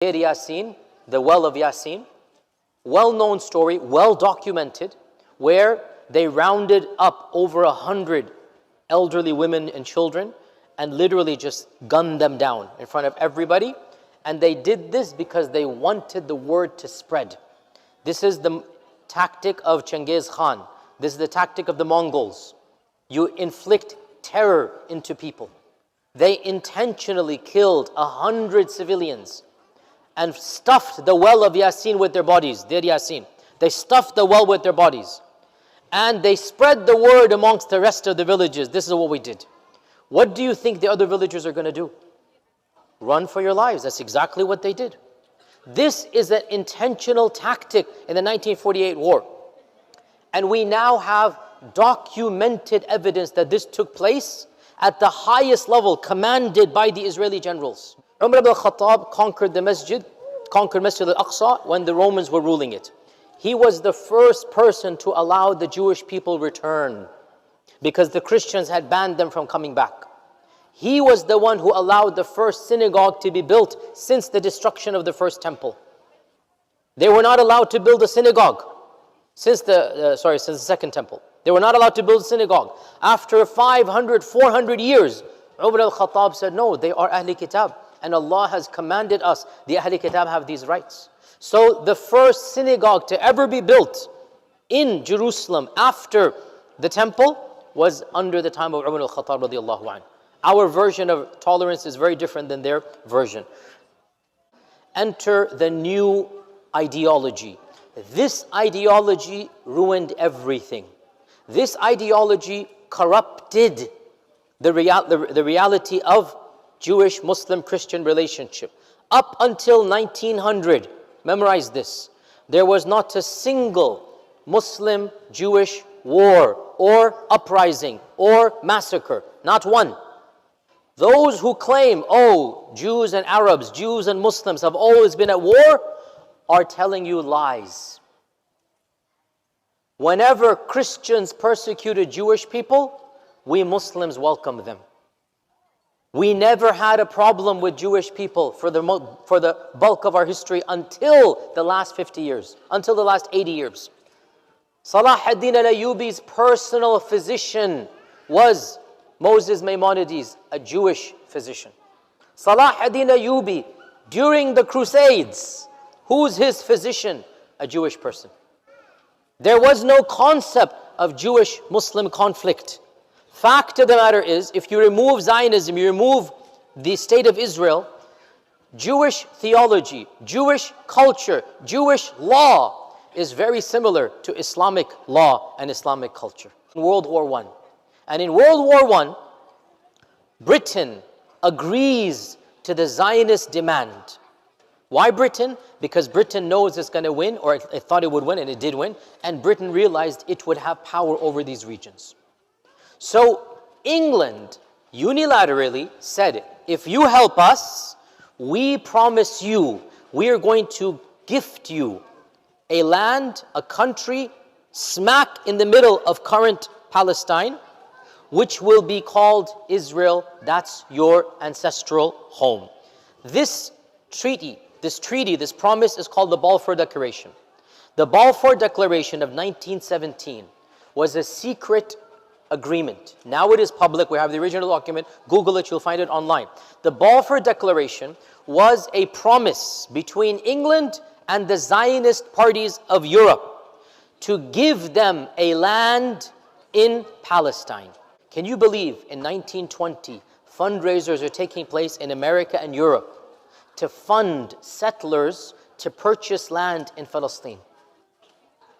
Yasin, the well of Yasin, well-known story, well-documented, where they rounded up over 100 elderly women and children and literally just gunned them down in front of everybody. And they did this because they wanted the word to spread. This is the tactic of Genghis Khan. This is the tactic of the Mongols. You inflict terror into people. They intentionally killed 100 civilians and stuffed the well of Yasin with their bodies. Deir Yasin. They stuffed the well with their bodies. And they spread the word amongst the rest of the villages. This is what we did. What do you think the other villagers are going to do? Run for your lives. That's exactly what they did. This is an intentional tactic in the 1948 war. And we now have documented evidence that this took place at the highest level, commanded by the Israeli generals. Umar ibn al-Khattab conquered Masjid al-Aqsa when the Romans were ruling it. He was the first person to allow the Jewish people return because the Christians had banned them from coming back. He was the one who allowed the first synagogue to be built since the destruction of the first temple. They were not allowed to build a synagogue since the second temple. They were not allowed to build a synagogue. After 500, 400 years, Umar al-Khattab said, no, they are Ahli Kitab. And Allah has commanded us, the Ahli Kitab have these rights. So the first synagogue to ever be built in Jerusalem after the temple was under the time of Umar al-Khattab radiallahu anhu. Our version of tolerance is very different than their version. Enter the new ideology. This ideology ruined everything. This ideology corrupted the reality of Jewish-Muslim-Christian relationship. Up until 1900, memorize this, there was not a single Muslim-Jewish war or uprising or massacre, not one. Those who claim, oh, Jews and Arabs, Jews and Muslims have always been at war, are telling you lies. Whenever Christians persecuted Jewish people, we Muslims welcomed them. We never had a problem with Jewish people for the bulk of our history until the last 50 years, until the last 80 years. Salah ad-Din al-Ayyubi's personal physician was Moses Maimonides, a Jewish physician. Salah ad-Din Ayyubi, during the Crusades, who's his physician? A Jewish person. There was no concept of Jewish-Muslim conflict. Fact of the matter is, if you remove Zionism, you remove the state of Israel, Jewish theology, Jewish culture, Jewish law is very similar to Islamic law and Islamic culture. In World War I. And in World War I, Britain agrees to the Zionist demand. Why Britain? Because Britain knows it's going to win, or it thought it would win, and it did win. And Britain realized it would have power over these regions. So England unilaterally said, if you help us, we promise you, we are going to gift you a land, a country, smack in the middle of current Palestine, which will be called Israel. That's your ancestral home. This promise is called the Balfour Declaration. The Balfour Declaration of 1917 was a secret agreement. Now it is public. We have the original document. Google it, you'll find it online. The Balfour Declaration was a promise between England and the Zionist parties of Europe to give them a land in Palestine. Can you believe in 1920, fundraisers are taking place in America and Europe to fund settlers to purchase land in Palestine?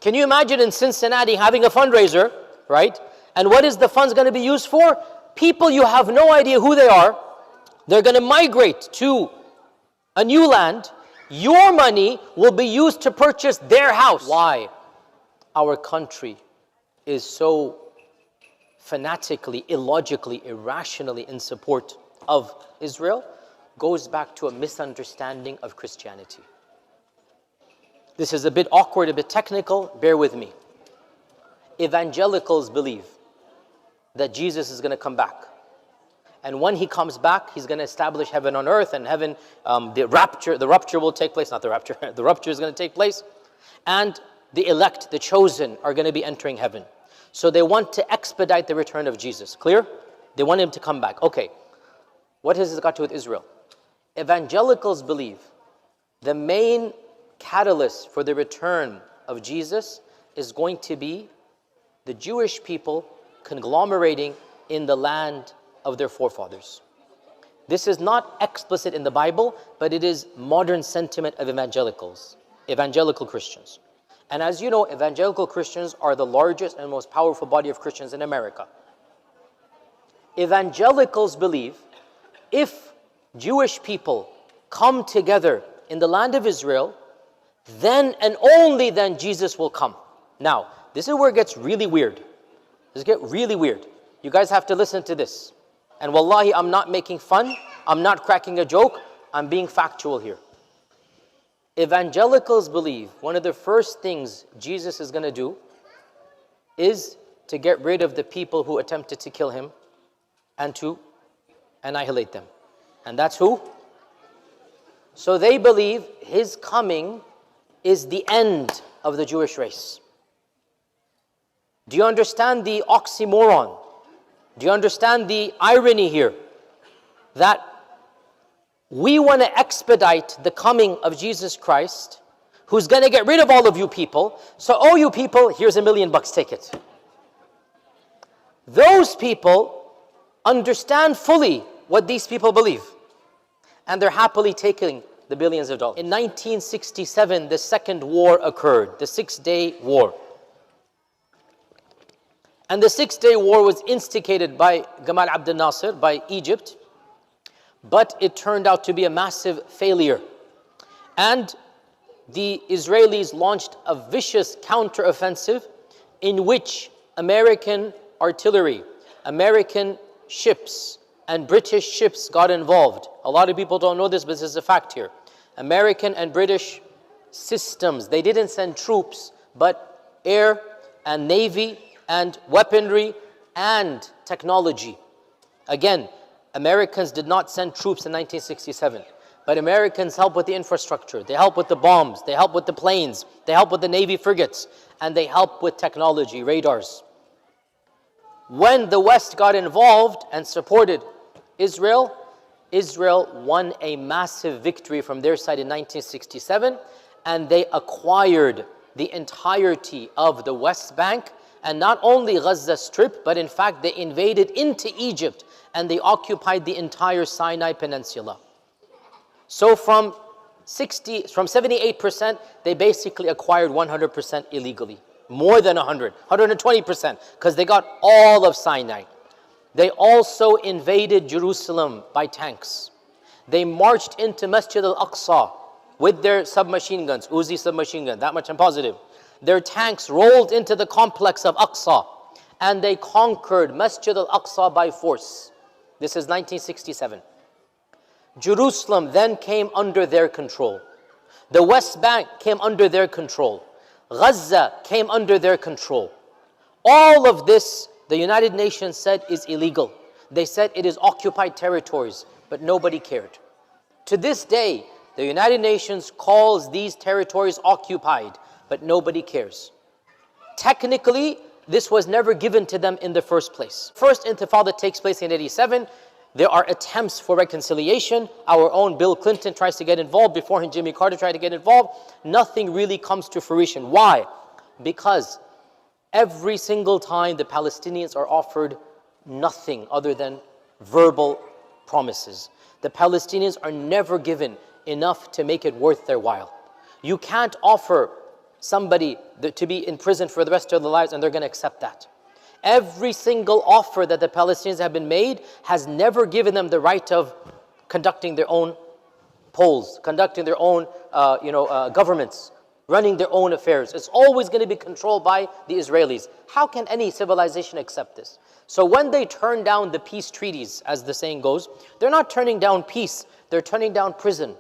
Can you imagine in Cincinnati having a fundraiser, right? And what is the funds going to be used for? People you have no idea who they are. They're going to migrate to a new land. Your money will be used to purchase their house. Why? Our country is so fanatically, illogically, irrationally in support of Israel goes back to a misunderstanding of Christianity. This is a bit awkward, a bit technical, bear with me. Evangelicals believe that Jesus is going to come back. And when he comes back, he's going to establish heaven on earth, and heaven, the rupture will take place, not the rapture, the rupture is going to take place. And the elect, the chosen, are going to be entering heaven. So they want to expedite the return of Jesus. Clear? They want him to come back. Okay. What has this got to do with Israel? Evangelicals believe the main catalyst for the return of Jesus is going to be the Jewish people conglomerating in the land of their forefathers. This is not explicit in the Bible, but it is modern sentiment of evangelicals, evangelical Christians. And as you know, evangelical Christians are the largest and most powerful body of Christians in America. Evangelicals believe if Jewish people come together in the land of Israel, then and only then Jesus will come. Now, this is where it gets really weird. This gets really weird. You guys have to listen to this. And wallahi, I'm not making fun. I'm not cracking a joke. I'm being factual here. Evangelicals believe one of the first things Jesus is going to do is to get rid of the people who attempted to kill him and to annihilate them. And that's who? So they believe his coming is the end of the Jewish race. Do you understand the oxymoron? Do you understand the irony here? That we want to expedite the coming of Jesus Christ, who's going to get rid of all of you people. So, oh, you people, here's $1 million, take it. Those people understand fully what these people believe. And they're happily taking the billions of dollars. In 1967, the second war occurred, the 6-Day War. And the 6-Day War was instigated by Gamal Abdel Nasser, by Egypt. But it turned out to be a massive failure. And the Israelis launched a vicious counteroffensive in which American artillery, American ships, and British ships got involved. A lot of people don't know this, but this is a fact here. American and British systems, they didn't send troops, but air and navy and weaponry and technology. Again, Americans did not send troops in 1967, but Americans helped with the infrastructure, they helped with the bombs, they helped with the planes, they helped with the Navy frigates, and they helped with technology, radars. When the West got involved and supported Israel, Israel won a massive victory from their side in 1967, and they acquired the entirety of the West Bank, and not only Gaza Strip, but in fact they invaded into Egypt and they occupied the entire Sinai Peninsula. So from 78%, they basically acquired 100% illegally. More than 120%, because they got all of Sinai. They also invaded Jerusalem by tanks. They marched into Masjid al-Aqsa with their submachine guns, Uzi submachine gun, that much I'm positive. Their tanks rolled into the complex of Aqsa, and they conquered Masjid al-Aqsa by force. This is 1967. Jerusalem then came under their control. The West Bank came under their control. Gaza came under their control. All of this, the United Nations said, is illegal. They said it is occupied territories, but nobody cared. To this day, the United Nations calls these territories occupied, but nobody cares. Technically, this was never given to them in the first place. First Intifada takes place in 87. There are attempts for reconciliation. Our own Bill Clinton tries to get involved. Beforehand, Jimmy Carter tried to get involved. Nothing really comes to fruition. Why? Because every single time the Palestinians are offered nothing other than verbal promises. The Palestinians are never given enough to make it worth their while. You can't offer somebody to be in prison for the rest of their lives and they're going to accept that. Every single offer that the Palestinians have been made has never given them the right of conducting their own polls, conducting their own governments, running their own affairs. It's always going to be controlled by the Israelis. How can any civilization accept this? So when they turn down the peace treaties, as the saying goes, they're not turning down peace, they're turning down prison.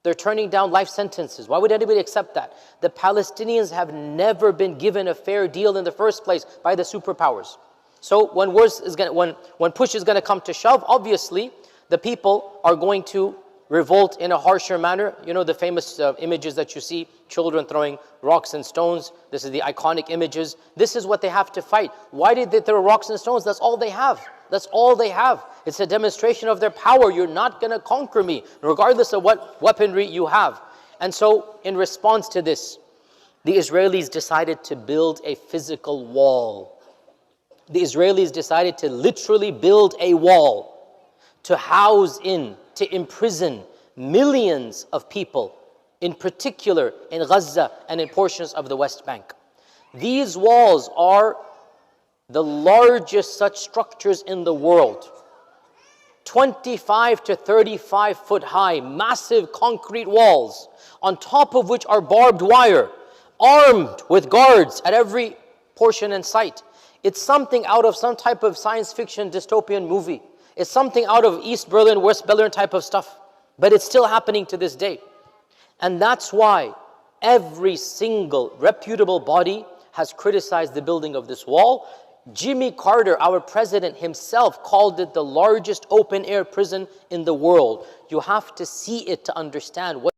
They're turning down life sentences. Why would anybody accept that? The Palestinians have never been given a fair deal in the first place by the superpowers. So when push is going to come to shove, obviously the people are going to revolt in a harsher manner. You know the famous images that you see, children throwing rocks and stones. This is the iconic images. This is what they have to fight. Why did they throw rocks and stones? That's all they have. That's all they have. It's a demonstration of their power. You're not going to conquer me, regardless of what weaponry you have. And so, in response to this, the Israelis decided to build a physical wall. The Israelis decided to literally build a wall to house in, to imprison millions of people, in particular in Gaza and in portions of the West Bank. These walls are the largest such structures in the world. 25 to 35 foot high, massive concrete walls, on top of which are barbed wire, armed with guards at every portion and site. It's something out of some type of science fiction dystopian movie. It's something out of East Berlin, West Berlin type of stuff. But it's still happening to this day. And that's why every single reputable body has criticized the building of this wall. Jimmy Carter, our president himself, called it the largest open-air prison in the world. You have to see it to understand what